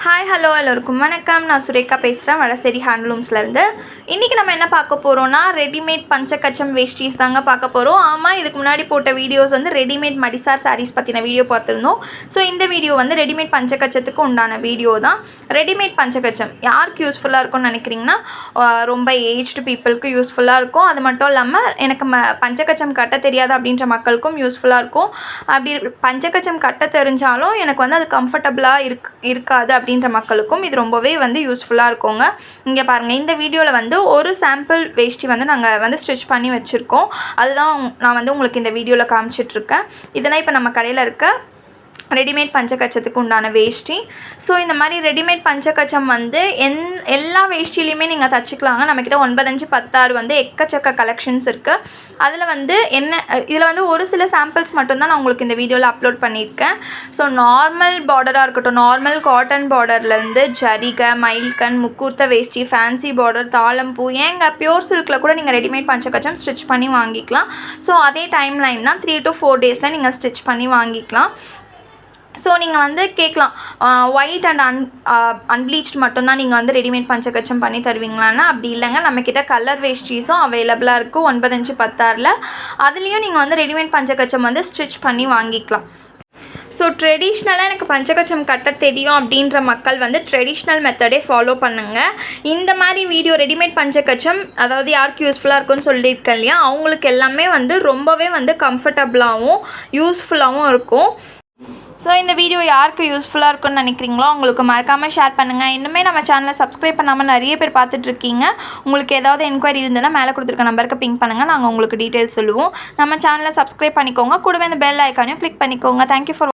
Hi hello எல்லோருக்கும் வணக்கம். நான் சுரேகா பேசுகிறேன், வடசேரி ஹேண்ட்லூம்ஸ்லேருந்து. இன்றைக்கி நம்ம என்ன பார்க்க போகிறோன்னா, ரெடிமேட் பஞ்சக்கச்சம் வேஷ்டிஸ் தாங்க பார்க்க போகிறோம். ஆமாம், இதுக்கு முன்னாடி போட்ட வீடியோஸ் வந்து ரெடிமேட் மடிசார் சாரீஸ் பற்றின வீடியோ பார்த்துருந்தோம். ஸோ இந்த வீடியோ வந்து ரெடிமேட் பஞ்சக்கச்சத்துக்கு உண்டான வீடியோ தான். ரெடிமேட் பஞ்சக்கச்சம் யாருக்கு யூஸ்ஃபுல்லாக இருக்கும்னு நினைக்கிறீங்கன்னா, ரொம்ப ஏஜ்டு பீப்புளுக்கு யூஸ்ஃபுல்லாக இருக்கும். அது மட்டும் இல்லாமல் எனக்கு பஞ்சக்கச்சம் கட்ட தெரியாது அப்படின்ற மக்களுக்கும் யூஸ்ஃபுல்லாக இருக்கும். அப்படி பஞ்சக்கச்சம் கட்ட தெரிஞ்சாலும் எனக்கு வந்து அது கம்ஃபர்டபுளாக இருக்காது அப்படின்ற மக்களுக்கும் இது ரொம்பவே வந்து யூஸ்ஃபுல்லாக இருக்குங்க. இங்கே பாருங்கள், இந்த வீடியோவில் வந்து ஒரு சாம்பிள் வேஷ்டி வந்து நாங்கள் வந்து ஸ்டிச் பண்ணி வச்சுருக்கோம். அதுதான் நான் வந்து உங்களுக்கு இந்த வீடியோவில் காமிச்சிட்ருக்கேன். இதெல்லாம் இப்போ நம்ம கடையில் இருக்க ரெடிமேட் பஞ்சக்கச்சத்துக்கு உண்டான வேஷ்டி. ஸோ இந்த மாதிரி ரெடிமேட் பஞ்சக்கச்சம் வந்து எல்லா வேஷ்டிலையுமே நீங்கள் தச்சுக்கலாங்க. நம்மக்கிட்ட 9, 5, 16 வந்து எக்கச்சக்க கலெக்ஷன்ஸ் இருக்குது. அதில் வந்து இதில் வந்து ஒரு சில சாம்பிள்ஸ் மட்டும்தான் நான் உங்களுக்கு இந்த வீடியோவில் அப்லோட் பண்ணியிருக்கேன். ஸோ நார்மல் பார்டராக இருக்கட்டும், நார்மல் காட்டன் பார்டர்லேருந்து ஜரிகை, மயில்கண், முக்கூர்த்த வேஷ்டி, ஃபேன்சி பார்டர், தாளம்பூ, ஏங்க பியூர் சில்கில் கூட நீங்கள் ரெடிமேட் பஞ்சக்கச்சம் ஸ்டிச் பண்ணி வாங்கிக்கலாம். ஸோ அதே டைம் லைன் தான் 3 to 4 டேஸில் நீங்கள் ஸ்டிச் பண்ணி வாங்கிக்கலாம். ஸோ நீங்கள் வந்து கேட்கலாம், ஒயிட் அண்ட் அன்ப்ளீச்ட் மட்டும்தான் நீங்கள் வந்து ரெடிமேட் பஞ்சக்கச்சம் பண்ணி தருவீங்களான்னா, அப்படி இல்லைங்க. நம்மக்கிட்ட கலர் வேஷ்டிஸும் அவைலபிளாக இருக்குது 9, 5, 16. அதுலேயும் நீங்கள் வந்து ரெடிமேட் பஞ்சக்கச்சம் வந்து ஸ்டிச் பண்ணி வாங்கிக்கலாம். ஸோ ட்ரெடிஷ்னலாக எனக்கு பஞ்சக்கச்சம் கட்ட தெரியும் அப்படின்ற மக்கள் வந்து ட்ரெடிஷ்னல் மெத்தடே ஃபாலோ பண்ணுங்கள். இந்த மாதிரி வீடியோ ரெடிமேட் பஞ்சக்கச்சம் அதாவது யாருக்கு யூஸ்ஃபுல்லாக இருக்குன்னு சொல்லியிருக்கேன் இல்லையா, அவங்களுக்கு எல்லாமே வந்து ரொம்பவே வந்து கம்ஃபர்டபுளாகவும் யூஸ்ஃபுல்லாகவும் இருக்கும். ஸோ இந்த வீடியோ யாருக்கு யூஸ்ஃபுல்லாக இருக்குன்னு நினைக்கிறீங்களோ அவங்களுக்கு மறக்காமல் ஷேர் பண்ணுங்கள். இன்னுமே நம்ம சேனலை சப்ஸ்கிரைப் பண்ணாமல் நிறைய பேர் பார்த்துட்ருக்கீங்க. உங்களுக்கு ஏதாவது என்கொயரி இருந்ததுன்னா மேலே கொடுத்துருக்க நம்பருக்கு பிங்க் பண்ணுங்கள், நாங்கள் உங்களுக்கு டீட்டெயில்ஸ் சொல்லுவோம். நம்ம சேனலை சப்ஸ்கிரைப் பண்ணிக்கோங்க, கூடவே இந்த பெல் ஐக்கானையும் கிளிக் பண்ணிக்கோங்க. Thank you for